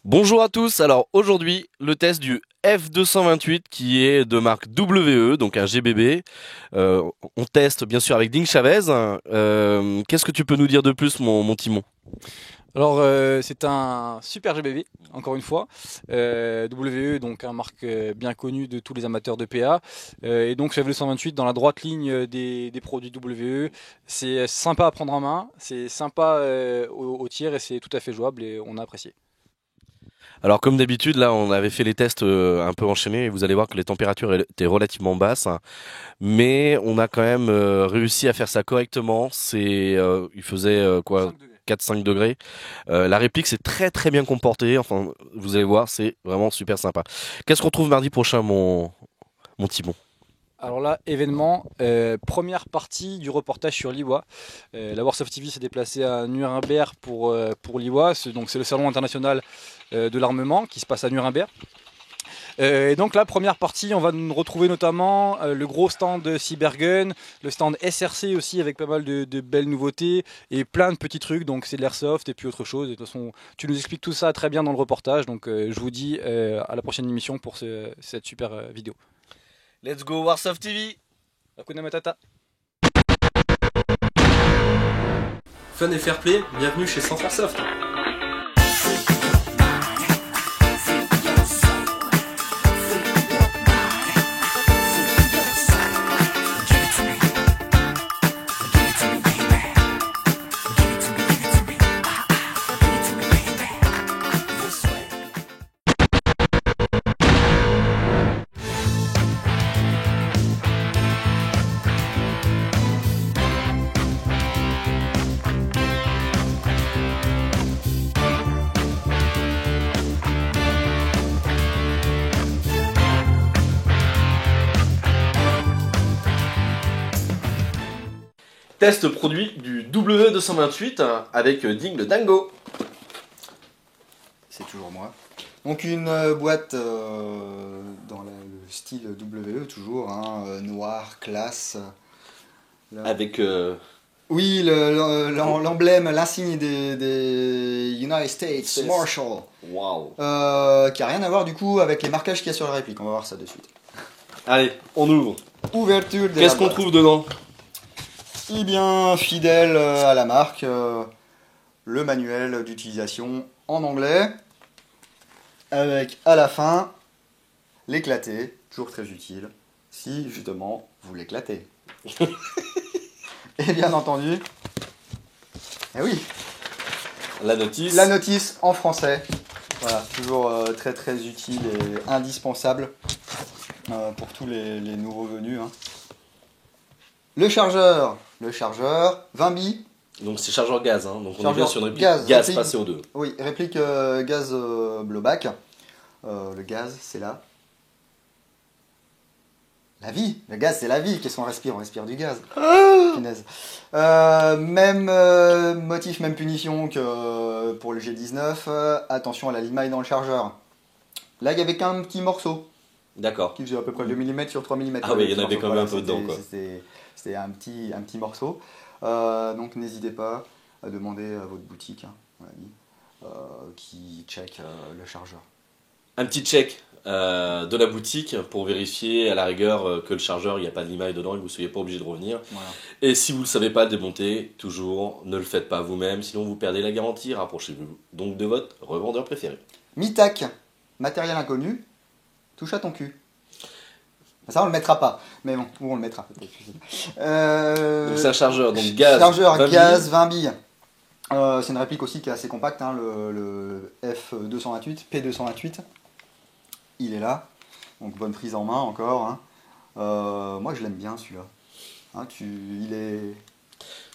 Bonjour à tous, alors aujourd'hui le test du F228 qui est de marque WE, donc un GBB. On teste bien sûr avec Ding Chavez. Qu'est-ce que tu peux nous dire de plus mon Timon? Alors c'est un super GBB, encore une fois, WE, donc une marque bien connue de tous les amateurs de PA, et donc Chevrolet 128 dans la droite ligne des produits WE. C'est sympa à prendre en main, c'est sympa au tir et c'est tout à fait jouable et on a apprécié. Alors comme d'habitude là on avait fait les tests un peu enchaînés et vous allez voir que les températures étaient relativement basses, hein. Mais on a quand même réussi à faire ça correctement. Il faisait quoi, 4-5 degrés. La réplique s'est très très bien comportée. Enfin, vous allez voir, c'est vraiment super sympa. Qu'est-ce qu'on trouve mardi prochain, mon Timon? Alors là, événement, première partie du reportage sur l'IWA. La Warsoft TV s'est déplacée à Nuremberg pour l'IWA, donc c'est le salon international de l'armement qui se passe à Nuremberg. Et donc la première partie, on va nous retrouver notamment le gros stand Cybergun, le stand SRC aussi avec pas mal de belles nouveautés et plein de petits trucs, donc c'est de l'airsoft et puis autre chose. Et de toute façon, tu nous expliques tout ça très bien dans le reportage, donc je vous dis à la prochaine émission pour cette super vidéo. Let's go Warsoft TV! Hakuna Matata. Fun et fair play, bienvenue chez Centre Soft. Test produit du W228 avec Ding le Dango. C'est toujours moi. Donc une boîte dans le style WE toujours, hein, noir, classe. Là. Avec Oui, l'emblème, l'insigne des United States Marshal. Waouh. Qui a rien à voir du coup avec les marquages qu'il y a sur la réplique. On va voir ça de suite. Allez, on ouvre. Ouverture de Qu'est-ce qu'on trouve dedans? Eh bien, fidèle à la marque, le manuel d'utilisation en anglais, avec à la fin l'éclaté, toujours très utile, si justement vous l'éclatez. Et bien entendu, eh oui, La notice. la notice en français, voilà, toujours très très utile et indispensable pour tous les nouveaux venus, hein. Le chargeur, 20 billes. Donc c'est chargeur gaz, hein. Donc on est Chargeur bien sur une réplique gaz, gaz, réplique- pas CO2. Oui, réplique gaz blowback. Le gaz, c'est là. La vie. Le gaz, c'est la vie. Qu'est-ce qu'on respire? On respire du gaz. Punaise. Même motif, même punition que pour le G19. Attention à la limaille dans le chargeur. Là, il y avait qu'un petit morceau D'accord. qui faisait à peu près 2 mm sur 3 mm. Ah oui, il y en avait quand même un peu dedans, quoi. C'était un petit morceau. Donc n'hésitez pas à demander à votre boutique, hein, à mon avis, qui check le chargeur. Un petit check de la boutique pour vérifier à la rigueur que le chargeur, il n'y a pas de limaille dedans et que vous ne soyez pas obligé de revenir. Voilà. Et si vous ne le savez pas le démonter, toujours, ne le faites pas vous-même, sinon vous perdez la garantie. Rapprochez-vous donc de votre revendeur préféré. Mitac, matériel inconnu, touche à ton cul. Ça, on le mettra pas, mais bon, où on le mettra. Donc c'est un chargeur, donc gaz. Chargeur 20 gaz, billes. 20 billes. C'est une réplique aussi qui est assez compacte, hein, le F228, P228. Il est là, donc bonne prise en main encore, hein. Moi je l'aime bien celui-là. Hein, il est...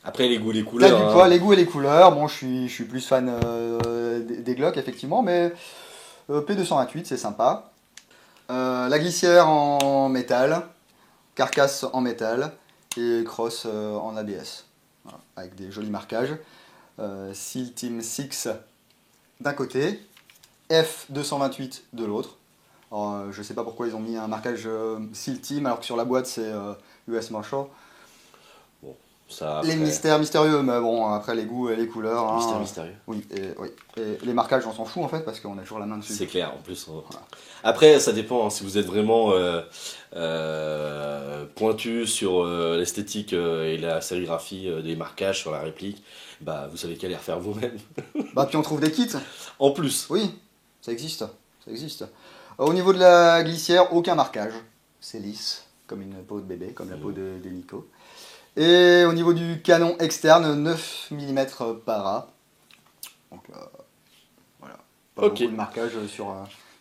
Après les goûts, les T'as couleurs. du Hein. poids, les goûts et les couleurs. Bon, je suis plus fan des Glock, effectivement, mais P228, c'est sympa. La glissière en métal, carcasse en métal et crosse en ABS. Voilà, avec des jolis marquages. SEAL Team 6 d'un côté, F228 de l'autre. Alors, je sais pas pourquoi ils ont mis un marquage SEAL Team alors que sur la boîte c'est US Marshall. Bon, ça après... Les mystères mystérieux, mais bon, après les goûts et les couleurs. Hein, Mystère mystérieux. Oui, et les marquages, on s'en fout en fait parce qu'on a toujours la main dessus. C'est clair, en plus. Voilà. Après, ça dépend, hein, si vous êtes vraiment pointu sur l'esthétique et la sérigraphie des marquages sur la réplique, bah vous savez qu'à les refaire vous-même. Bah puis on trouve des kits. En plus. Oui, ça existe, ça existe. Au niveau de la glissière, aucun marquage. C'est lisse, comme une peau de bébé, comme la peau de Nico. Et au niveau du canon externe, 9 mm para. Donc voilà, pas beaucoup de marquage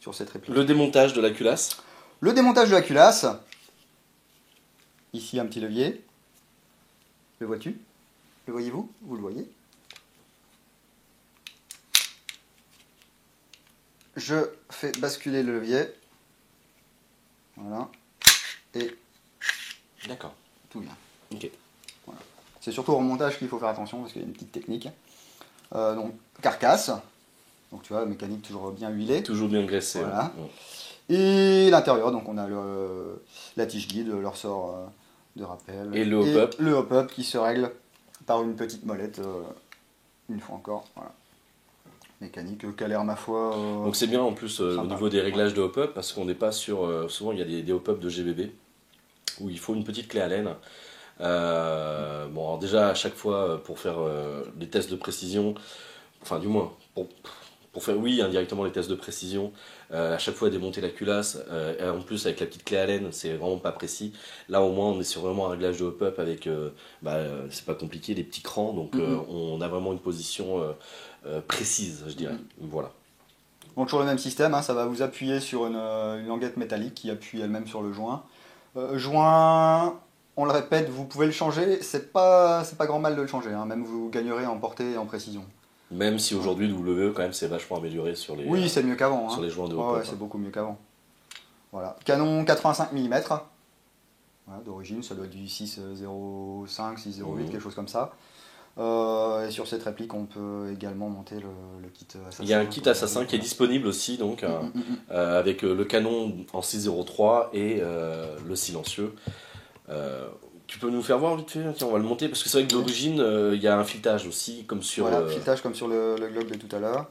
sur cette réplique. Le démontage de la culasse. Le démontage de la culasse. Ici un petit levier. Le vois-tu? Le voyez-vous? Vous le voyez? Je fais basculer le levier. Voilà. Et d'accord, tout vient. Ok. Voilà. C'est surtout au remontage qu'il faut faire attention parce qu'il y a une petite technique. Donc carcasse. Donc tu vois, mécanique toujours bien huilée. Toujours bien graissé. Voilà. Ouais. Et l'intérieur, donc on a la tige guide, le ressort de rappel. Et le hop-up. Le hop-up qui se règle par une petite molette, une fois encore. Voilà. Mécanique, qui a l'air ma foi. Donc c'est bien en plus au niveau des réglages de hop-up parce qu'on n'est pas sur. Souvent il y a des hop-up de GBB où il faut une petite clé Allen. Bon, alors déjà à chaque fois pour faire des tests de précision, enfin du moins pour faire oui indirectement les tests de précision, à chaque fois démonter la culasse, et en plus avec la petite clé Allen c'est vraiment pas précis. Là au moins on est sur vraiment un réglage de hop-up avec, c'est pas compliqué, les petits crans, donc on a vraiment une position précise je dirais. Voilà. Bon, toujours le même système, hein, ça va vous appuyer sur une languette métallique qui appuie elle-même sur le joint. Joint, on le répète, vous pouvez le changer, c'est pas grand mal de le changer, hein, même vous gagnerez en portée et en précision. Même si aujourd'hui le WE quand même c'est vachement amélioré sur les, oui, c'est mieux qu'avant. Sur hein. les joints de ouais, c'est beaucoup mieux qu'avant. Voilà. Canon 85 mm. Voilà, d'origine, ça doit être du 6,05, 6,08, quelque chose comme ça. Et sur cette réplique, on peut également monter le kit assassin. Il y a un kit assassin qui est disponible aussi, donc, avec le canon en 6,03 et le silencieux. Tu peux nous faire voir vite fait? Tiens, on va le monter parce que c'est vrai que d'origine, il y a un filetage aussi, comme sur. Voilà, filetage comme sur le Glock de tout à l'heure.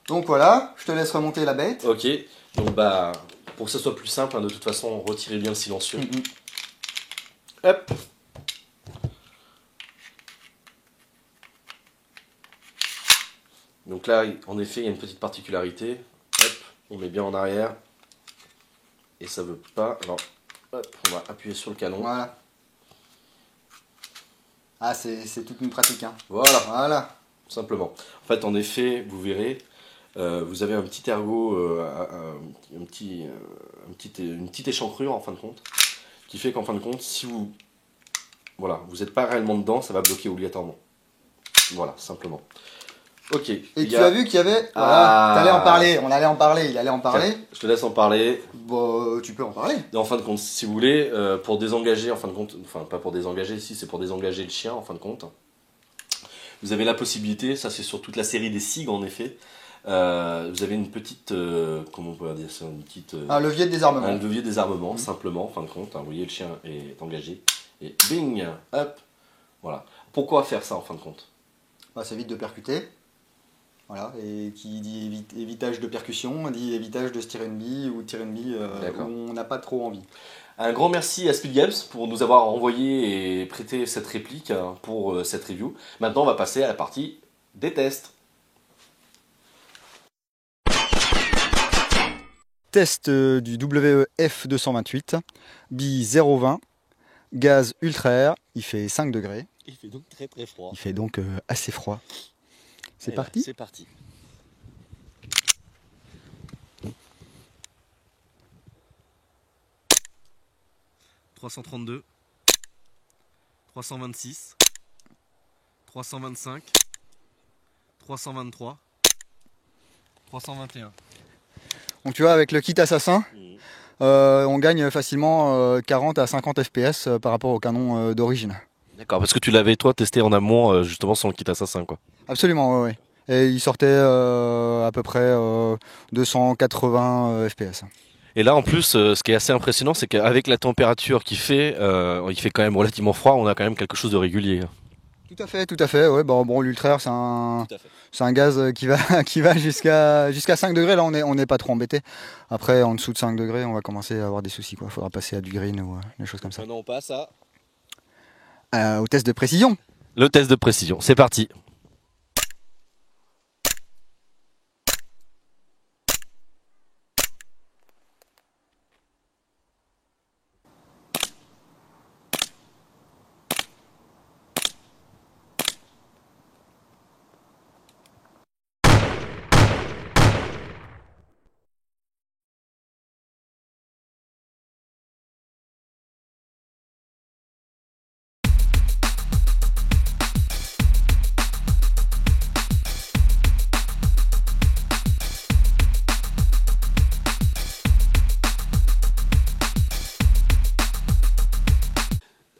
Donc voilà, je te laisse remonter la bête. Ok, donc bah, pour que ce soit plus simple, hein, de toute façon, retirez bien le silencieux. Hop. Donc là, en effet, il y a une petite particularité. Hop, on met bien en arrière. Et ça veut pas. Alors, hop, on va appuyer sur le canon. Voilà. Ah, c'est toute une pratique. Hein. Voilà. Simplement. En fait, en effet, vous verrez, vous avez un petit ergot, une petite échancrure en fin de compte, qui fait qu'en fin de compte, si vous. Voilà, vous n'êtes pas réellement dedans, ça va bloquer obligatoirement. Voilà, simplement. Ok. Et tu as vu qu'il y avait. Voilà, t'allais en parler, on allait en parler, il allait en parler. Tiens, je te laisse en parler. Bon, tu peux en parler. Et en fin de compte, si vous voulez, pour désengager, en fin de compte, enfin pas pour désengager, si c'est pour désengager le chien, en fin de compte, vous avez la possibilité, ça c'est sur toute la série des SIG en effet, vous avez une petite, comment on peut dire ça, une petite... un levier de désarmement. Un levier de désarmement, simplement, en fin de compte, hein, vous voyez le chien est engagé, et bing, hop, voilà. Pourquoi faire ça en fin de compte? Bah, ça évite de percuter. Voilà, et qui dit évitage de percussion, dit évitage de se tirer une bille ou de tirer une bille où on n'a pas trop envie. Un grand merci à Speed Games pour nous avoir envoyé et prêté cette réplique pour cette review. Maintenant, on va passer à la partie des tests. Test du WEF 228, bille 0,20, gaz ultra air, il fait 5 degrés. Il fait donc très très froid. Il fait donc assez froid. C'est parti ? C'est parti. « 332, 326, 325, 323, 321. » Donc tu vois, avec le kit assassin, on gagne facilement 40 à 50 FPS par rapport au canon d'origine. D'accord, parce que tu l'avais toi testé en amont justement sans le kit assassin quoi. Absolument, oui. Et il sortait à peu près 280 FPS. Et là, en plus, ce qui est assez impressionnant, c'est qu'avec la température il fait quand même relativement froid, on a quand même quelque chose de régulier. Tout à fait. Ouais, bon, l'ultra c'est un gaz qui va, qui va jusqu'à 5 degrés. Là, on n'est pas trop embêté. Après, en dessous de 5 degrés, on va commencer à avoir des soucis. Il faudra passer à du green ou des choses comme ça. Maintenant, on passe Au test de précision. le test de précision. C'est parti.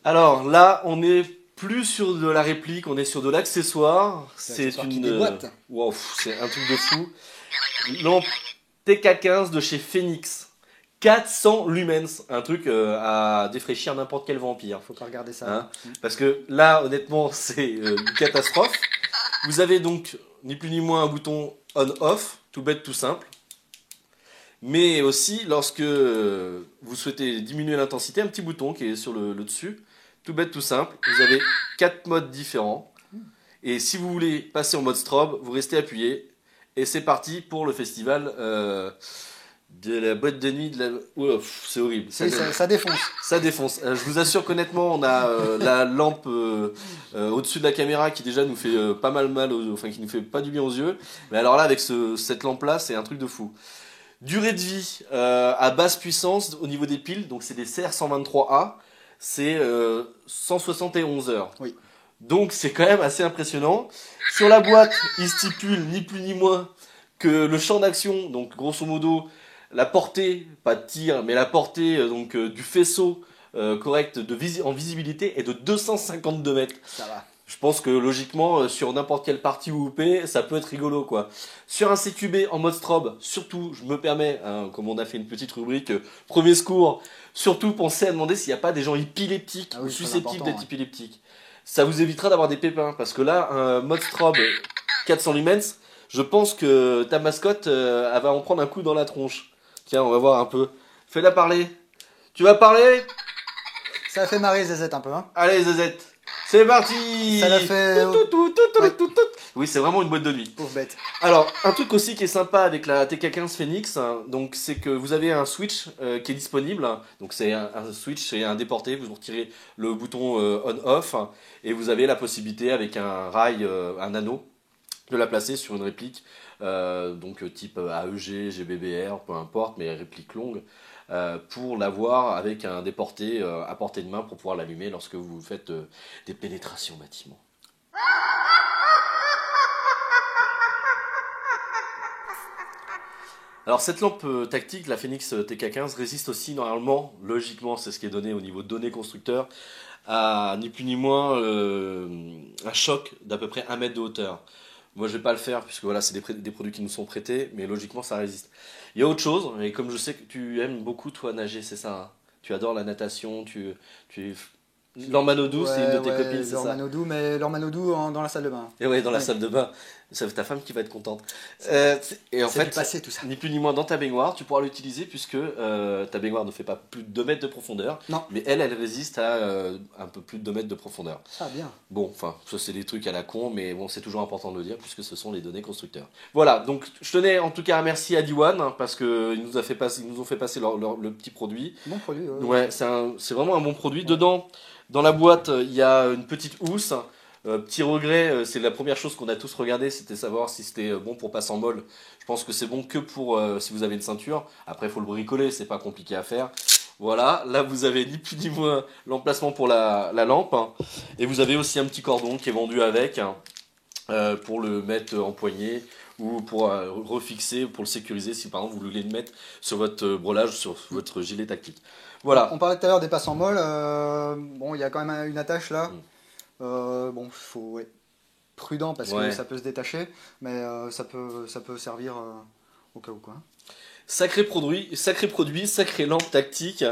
Alors là, on n'est plus sur de la réplique, on est sur de l'accessoire. C'est wow, c'est un truc de fou. Lampe TK15 de chez Phoenix. 400 lumens, un truc à défraîchir n'importe quel vampire. Faut pas regarder ça. Hein, parce que là, honnêtement, c'est une catastrophe. Vous avez donc ni plus ni moins un bouton on-off, tout bête, tout simple. Mais aussi, lorsque vous souhaitez diminuer l'intensité, un petit bouton qui est sur le dessus. Tout bête, tout simple. Vous avez 4 modes différents. Et si vous voulez passer en mode strobe, vous restez appuyé. Et c'est parti pour le festival de la boîte de nuit. Ouf, c'est horrible. Ça défonce. Ça défonce. Je vous assure qu'honnêtement, on a la lampe au-dessus de la caméra qui déjà nous fait pas mal enfin qui nous fait pas du bien aux yeux. Mais alors là, avec cette lampe-là, c'est un truc de fou. Durée de vie à basse puissance au niveau des piles, donc c'est des CR123A, c'est 171 heures. Oui. Donc c'est quand même assez impressionnant. Sur la boîte, il stipule ni plus ni moins que le champ d'action, donc grosso modo la portée, pas de tir, mais la portée du faisceau correct en visibilité est de 252 mètres. Ça va. Je pense que logiquement, sur n'importe quelle partie UP, ça peut être rigolo, quoi. Sur un CQB en mode strobe, surtout, je me permets, hein, comme on a fait une petite rubrique premier secours, surtout pensez à demander s'il n'y a pas des gens épileptiques ou susceptibles d'être épileptiques. Ça vous évitera d'avoir des pépins, parce que là, un mode strobe 400 lumens, je pense que ta mascotte, elle va en prendre un coup dans la tronche. Tiens, on va voir un peu. Fais-la parler. Tu vas parler? Ça a fait marrer Zezette un peu, hein. Allez, Zezette. C'est parti. Ça l'a fait... Oui, c'est vraiment une boîte de nuit. Pauvre bête. Alors, un truc aussi qui est sympa avec la TK15 Phoenix, hein, donc c'est que vous avez un switch qui est disponible. Donc c'est un switch et un déporté. Vous retirez le bouton on/off et vous avez la possibilité avec un rail, un anneau, de la placer sur une réplique, donc type AEG, GBBR, peu importe, mais réplique longue. Pour l'avoir avec un déporté à portée de main pour pouvoir l'allumer lorsque vous faites des pénétrations bâtiments. Alors cette lampe tactique, la Phoenix TK15, résiste aussi normalement, logiquement c'est ce qui est donné au niveau de données constructeurs, à ni plus ni moins un choc d'à peu près 1 mètre de hauteur. Moi je vais pas le faire puisque voilà, c'est des produits qui nous sont prêtés, mais logiquement ça résiste. Il y a autre chose, et comme je sais que tu aimes beaucoup toi nager, c'est ça, hein. Tu adores la natation, tu es... L'Ormanodou, c'est une de tes copines, c'est ça? L'Ormanodou, mais l'Ormanodou dans la salle de bain. Et ouais, dans la salle de bain. C'est ta femme qui va être contente. Et en fait, passé, tout ça. ni plus ni moins, dans ta baignoire, tu pourras l'utiliser puisque ta baignoire ne fait pas plus de 2 mètres de profondeur. Non. Mais elle résiste à un peu plus de 2 mètres de profondeur. Ah, bien. Bon, enfin, ça c'est des trucs à la con, mais bon, c'est toujours important de le dire puisque ce sont les données constructeurs. Voilà, donc je tenais en tout cas à remercier Adiwan hein, parce qu'ils nous ont fait passer le petit produit. Bon produit, ouais. Ouais, c'est vraiment un bon produit. Ouais. Dedans, dans la boîte, il y a une petite housse. Petit regret, c'est la première chose qu'on a tous regardé, c'était savoir si c'était bon pour passer en molle. Je pense que c'est bon que pour si vous avez une ceinture. Après, il faut le bricoler, c'est pas compliqué à faire. Voilà, là vous avez ni plus ni moins l'emplacement pour la lampe. Hein. Et vous avez aussi un petit cordon qui est vendu avec hein, pour le mettre en poignée ou pour refixer, pour le sécuriser si par exemple vous voulez le mettre sur votre brelage, sur votre gilet tactique. Voilà. On parlait tout à l'heure des passes en molle. Bon, il y a quand même une attache là. Bon, faut. Ouais. prudent parce Ouais. que ça peut se détacher, mais ça peut servir au cas où quoi. Sacré produit, sacré lampe tactique.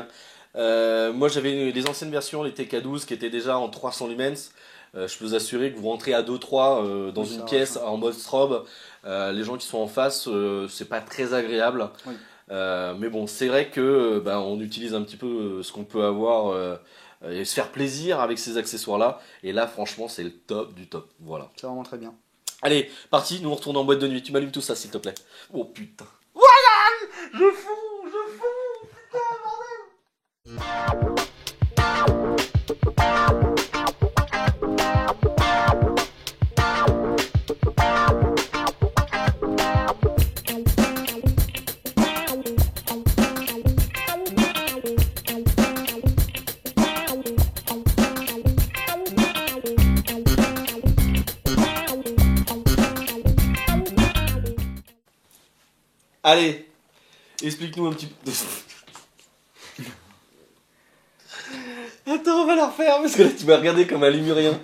Moi j'avais les anciennes versions, les TK12 qui étaient déjà en 300 lumens. Je peux vous assurer que vous rentrez à 2-3 dans Oui, une ça pièce va. en mode strobe. Les gens qui sont en face, c'est pas très agréable. Oui. Mais bon, c'est vrai que on utilise un petit peu ce qu'on peut avoir et se faire plaisir avec ces accessoires-là. Et là, franchement, c'est le top du top. Voilà. C'est vraiment très bien. Allez, parti, nous on retourne en boîte de nuit. Tu m'allumes tout ça, s'il te plaît. Oh putain. Voilà, je fonds, je fonds. Allez, explique-nous un petit peu. Attends, on va la refaire parce que là tu m'as regardé comme un lémurien.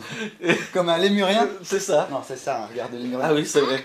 Comme un lémurien. C'est ça. Non, c'est ça, regarde le lémurien. Ah oui, c'est vrai.